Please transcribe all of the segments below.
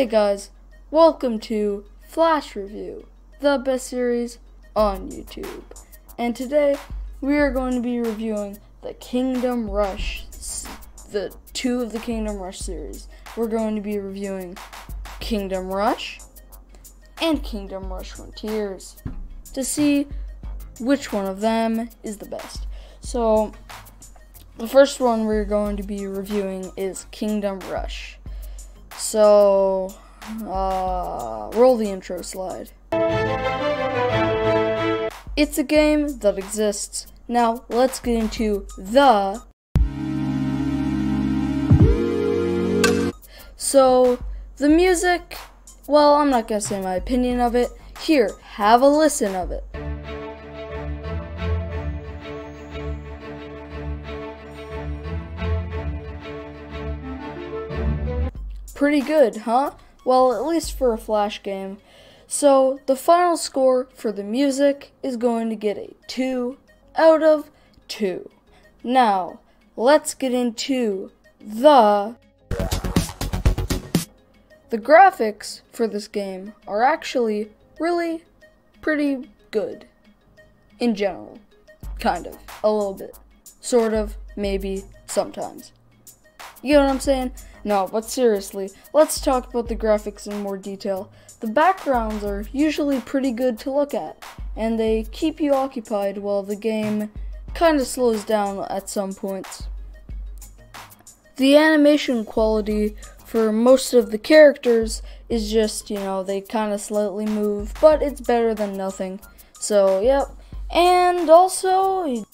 Hey guys, welcome to Flash Review, the best series on YouTube. And today we are going to be reviewing the Kingdom Rush, the two of the Kingdom Rush series. We're going to be reviewing Kingdom Rush and Kingdom Rush Frontiers to see which one of them is the best. So, the first one we're going to be reviewing is Kingdom Rush. So, roll the intro slide. It's a game that exists. Now, let's get into the... So, the music, well, I'm not gonna say my opinion of it. Here, have a listen of it. Pretty good, huh? Well, at least for a Flash game. So, the final score for the music is going to get a 2 out of 2. Now, let's get into the graphics for this game are actually really pretty good. In general. Kind of. A little bit. Sort of. Maybe. Sometimes. You know what I'm saying? No, but seriously, let's talk about the graphics in more detail. The backgrounds are usually pretty good to look at, and they keep you occupied while the game kind of slows down at some points. The animation quality for most of the characters is just, they kind of slightly move, but it's better than nothing. So, yep. And also,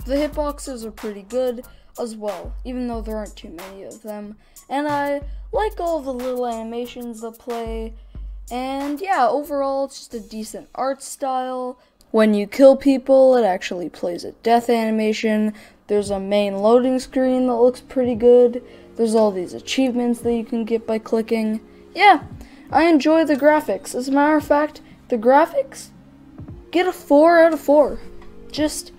the hitboxes are pretty good as well, even though there aren't too many of them. And I like all the little animations that play. And yeah, overall, it's just a decent art style. When you kill people, it actually plays a death animation. There's a main loading screen that looks pretty good. There's all these achievements that you can get by clicking. Yeah, I enjoy the graphics. As a matter of fact, the graphics get a 4 out of 4. Just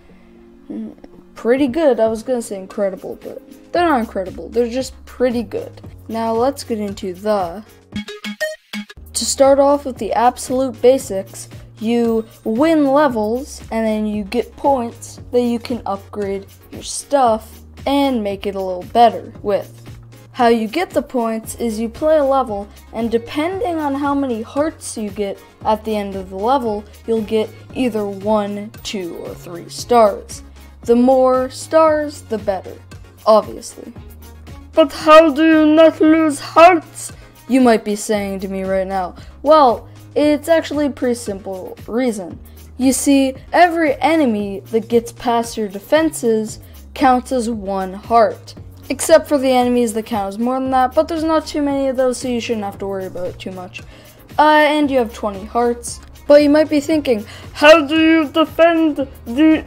pretty good. I was gonna say incredible, but they're not incredible. They're just pretty good. Now let's get into the... To start off with the absolute basics, you win levels, and then you get points that you can upgrade your stuff and make it a little better with. How you get the points is you play a level, and depending on how many hearts you get at the end of the level, you'll get either 1, 2, or 3 stars. The more stars, the better, obviously. But how do you not lose hearts? You might be saying to me right now. Well, it's actually a pretty simple reason. You see, every enemy that gets past your defenses counts as 1 heart. Except for the enemies that count as more than that, but there's not too many of those, so you shouldn't have to worry about it too much. And you have 20 hearts. But you might be thinking, how do you defend the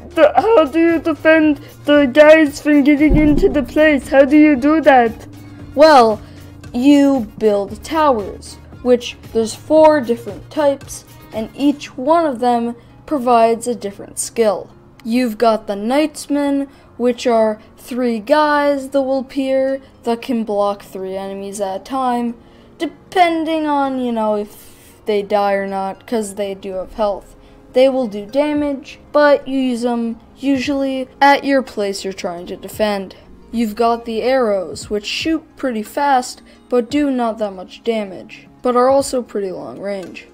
guys from getting into the place? How do you do that? Well, you build towers, which there's 4 different types, and each one of them provides a different skill. You've got the Knightsmen, which are 3 guys that will appear that can block 3 enemies at a time, depending on, if they die or not, because they do have health. They will do damage, but you use them usually at your place you're trying to defend. You've got the arrows, which shoot pretty fast, but do not that much damage, but are also pretty long range.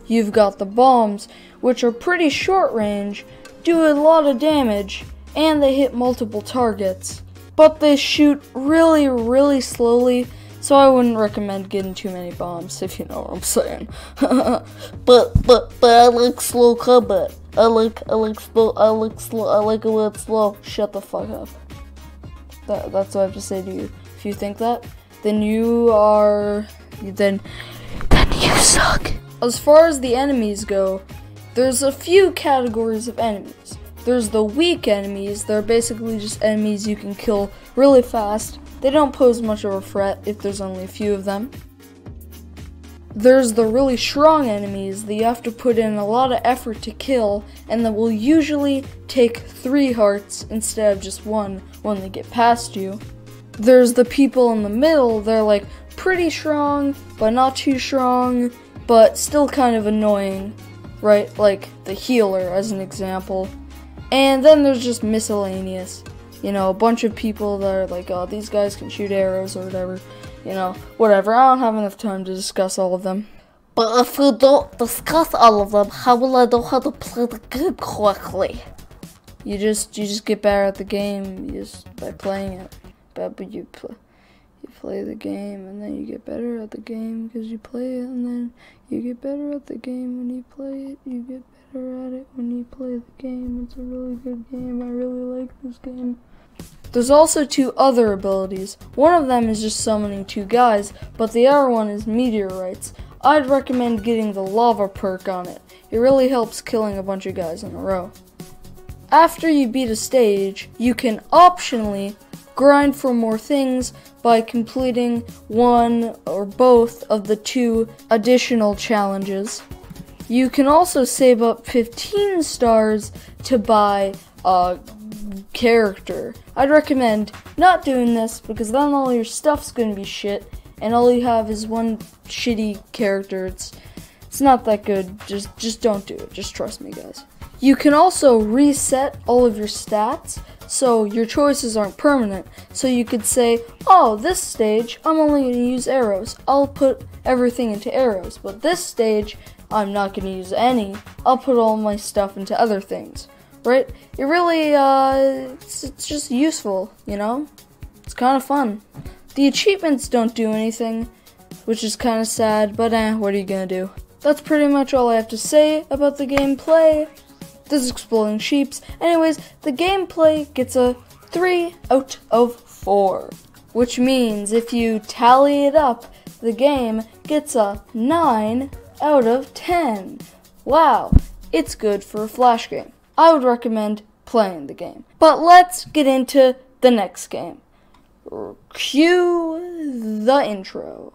You've got the bombs, which are pretty short range, do a lot of damage, and they hit multiple targets, but they shoot really, really slowly. So I wouldn't recommend getting too many bombs, if you know what I'm saying. but I like slow combat. I like slow. I like it when it's slow. Shut the fuck up. That's what I have to say to you. If you think that, then you suck. As far as the enemies go, there's a few categories of enemies. There's the weak enemies. They're basically just enemies you can kill really fast. They don't pose much of a threat if there's only a few of them. There's the really strong enemies that you have to put in a lot of effort to kill, and that will usually take 3 hearts instead of just 1 when they get past you. There's the people in the middle, they're like pretty strong, but not too strong, but still kind of annoying, right? Like the healer as an example. And then there's just miscellaneous, you know, a bunch of people that are like, oh, these guys can shoot arrows or whatever, you know, whatever. I don't have enough time to discuss all of them. But if you don't discuss all of them, how will I know how to play the game correctly? You just get better at the game just by playing it. But you play the game, and then you get better at the game because you play it, and then you get better at the game when you play it. You get better at it when you play the game. It's a really good game. I really like this game. There's also 2 other abilities. One of them is just summoning 2 guys, but the other one is meteorites. I'd recommend getting the lava perk on it. It really helps killing a bunch of guys in a row. After you beat a stage, you can optionally grind for more things by completing one or both of the 2 additional challenges. You can also save up 15 stars to buy a character. I'd recommend not doing this because then all your stuff's gonna be shit and all you have is one shitty character. It's not that good. Just don't do it. Just trust me, guys. You can also reset all of your stats, so your choices aren't permanent. So you could say, oh, this stage, I'm only going to use arrows. I'll put everything into arrows. But this stage, I'm not going to use any. I'll put all my stuff into other things, right? It really, it's just useful, you know? It's kind of fun. The achievements don't do anything, which is kind of sad, but what are you going to do? That's pretty much all I have to say about the gameplay. This is Exploding Sheeps. Anyways, the gameplay gets a 3 out of 4, which means if you tally it up, the game gets a 9 out of 10. Wow, it's good for a Flash game. I would recommend playing the game. But let's get into the next game. Cue the intro.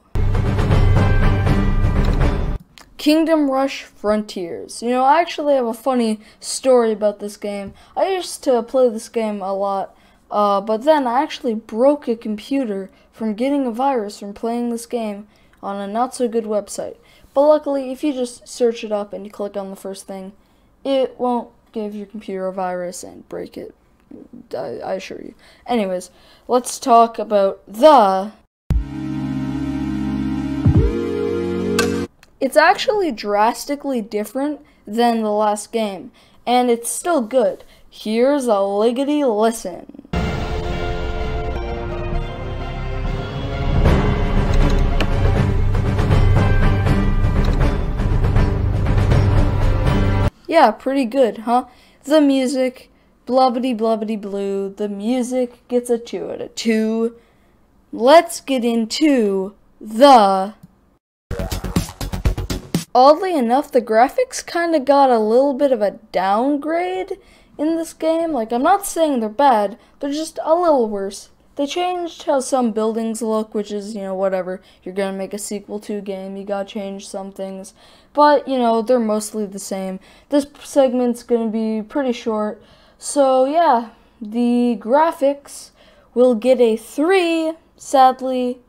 Kingdom Rush Frontiers. You know, I actually have a funny story about this game. I used to play this game a lot, but then I actually broke a computer from getting a virus from playing this game on a not-so-good website. But luckily, if you just search it up and you click on the first thing, it won't give your computer a virus and break it. I assure you. Anyways, let's talk about the... It's actually drastically different than the last game, and it's still good. Here's a liggity listen. Yeah, pretty good, huh? The music, blubbity blubbity blue, the music gets a 2 out of 2. Let's get into the... Oddly enough, the graphics kind of got a little bit of a downgrade in this game. Like, I'm not saying they're bad, they're just a little worse. They changed how some buildings look, which is, you know, whatever. You're gonna make a sequel to a game, you gotta change some things. But, you know, they're mostly the same. This segment's gonna be pretty short. So, yeah, the graphics will get a 3, sadly,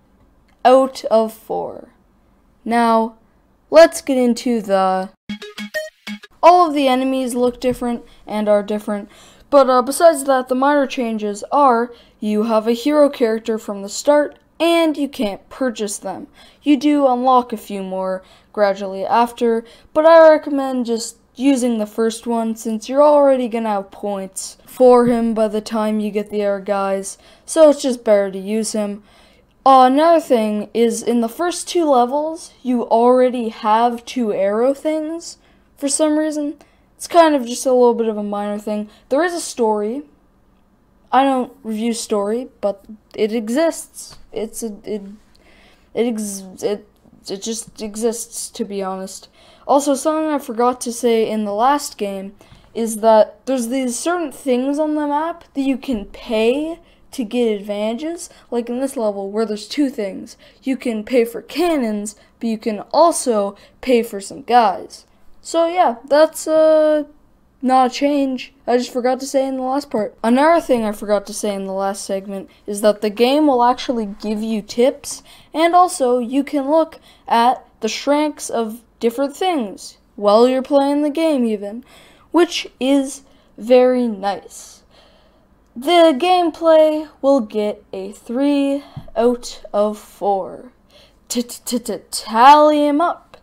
out of 4. Now, let's get into the... All of the enemies look different and are different, but besides that, the minor changes are you have a hero character from the start and you can't purchase them. You do unlock a few more gradually after, but I recommend just using the first one since you're already gonna have points for him by the time you get the other guys, so it's just better to use him. Another thing is, in the first 2 levels, you already have 2 arrow things for some reason. It's kind of just a little bit of a minor thing. There is a story. I don't review story, but it exists. It just exists, to be honest. Also, something I forgot to say in the last game is that there's these certain things on the map that you can pay to get advantages, like in this level where there's 2 things. You can pay for cannons, but you can also pay for some guys. So yeah, that's not a change. I just forgot to say in the last part. Another thing I forgot to say in the last segment is that the game will actually give you tips, and also you can look at the strengths of different things while you're playing the game even, which is very nice. The gameplay will get a 3 out of 4. Tally them up,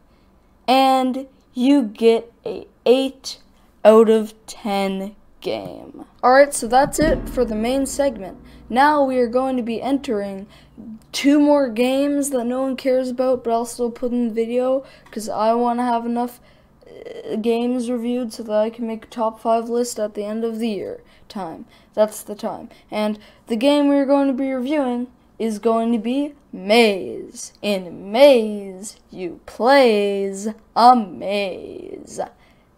and you get a 8 out of 10 game. Alright, so that's it for the main segment. Now we are going to be entering 2 more games that no one cares about, but I'll still put in the video because I want to have enough games reviewed so that I can make a top 5 list at the end of the year time. That's the time. And the game we're going to be reviewing is going to be Maze. In Maze, you plays a maze.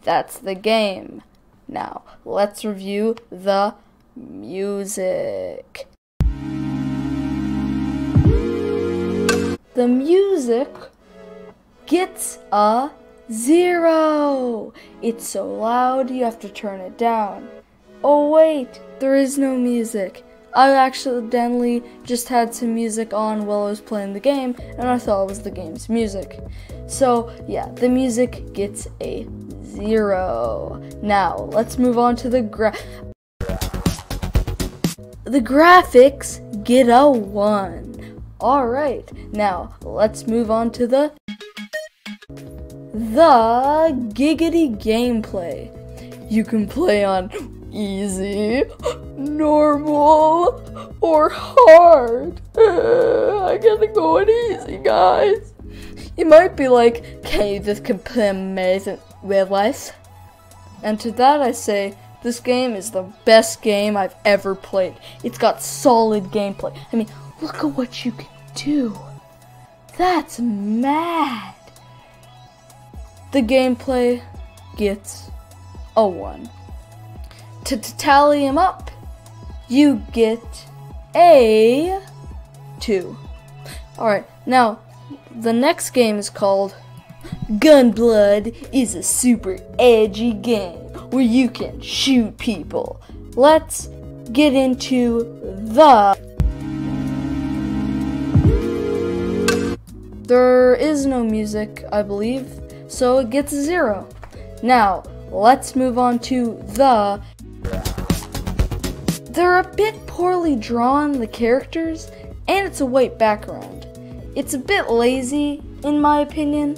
That's the game. Now, let's review the music. The music gets a 0. It's so loud you have to turn it down. Oh wait, there is no music. I accidentally just had some music on while I was playing the game, and I thought it was the game's music. So yeah, the music gets a 0. Now, let's move on to the graphics get a 1. Alright, now let's move on to the giggity gameplay. You can play on easy, normal, or hard. I gotta go on easy, guys. You might be like, okay, this can play amazing with us. And to that I say, this game is the best game I've ever played. It's got solid gameplay. I mean, look at what you can do. That's mad. The gameplay gets a 1. To tally them up, you get a 2. Alright, now, the next game is called Gunblood. Is a super edgy game where you can shoot people. Let's get into the... There is no music, I believe, so it gets a 0. Now, let's move on to the... They're a bit poorly drawn, the characters, and it's a white background. It's a bit lazy, in my opinion,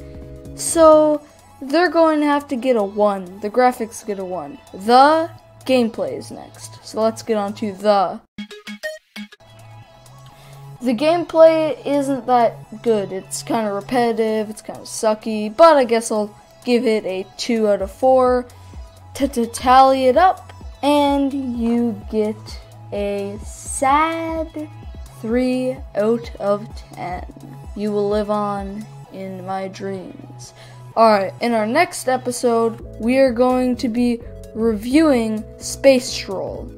so they're going to have to get a 1. The graphics get a 1. The gameplay is next, so let's get on to the... The gameplay isn't that good. It's kind of repetitive, it's kind of sucky, but I guess I'll give it a 2 out of 4 to tally it up, and you get a sad 3 out of 10. You will live on in my dreams. Alright, in our next episode, we are going to be reviewing Space Stroll.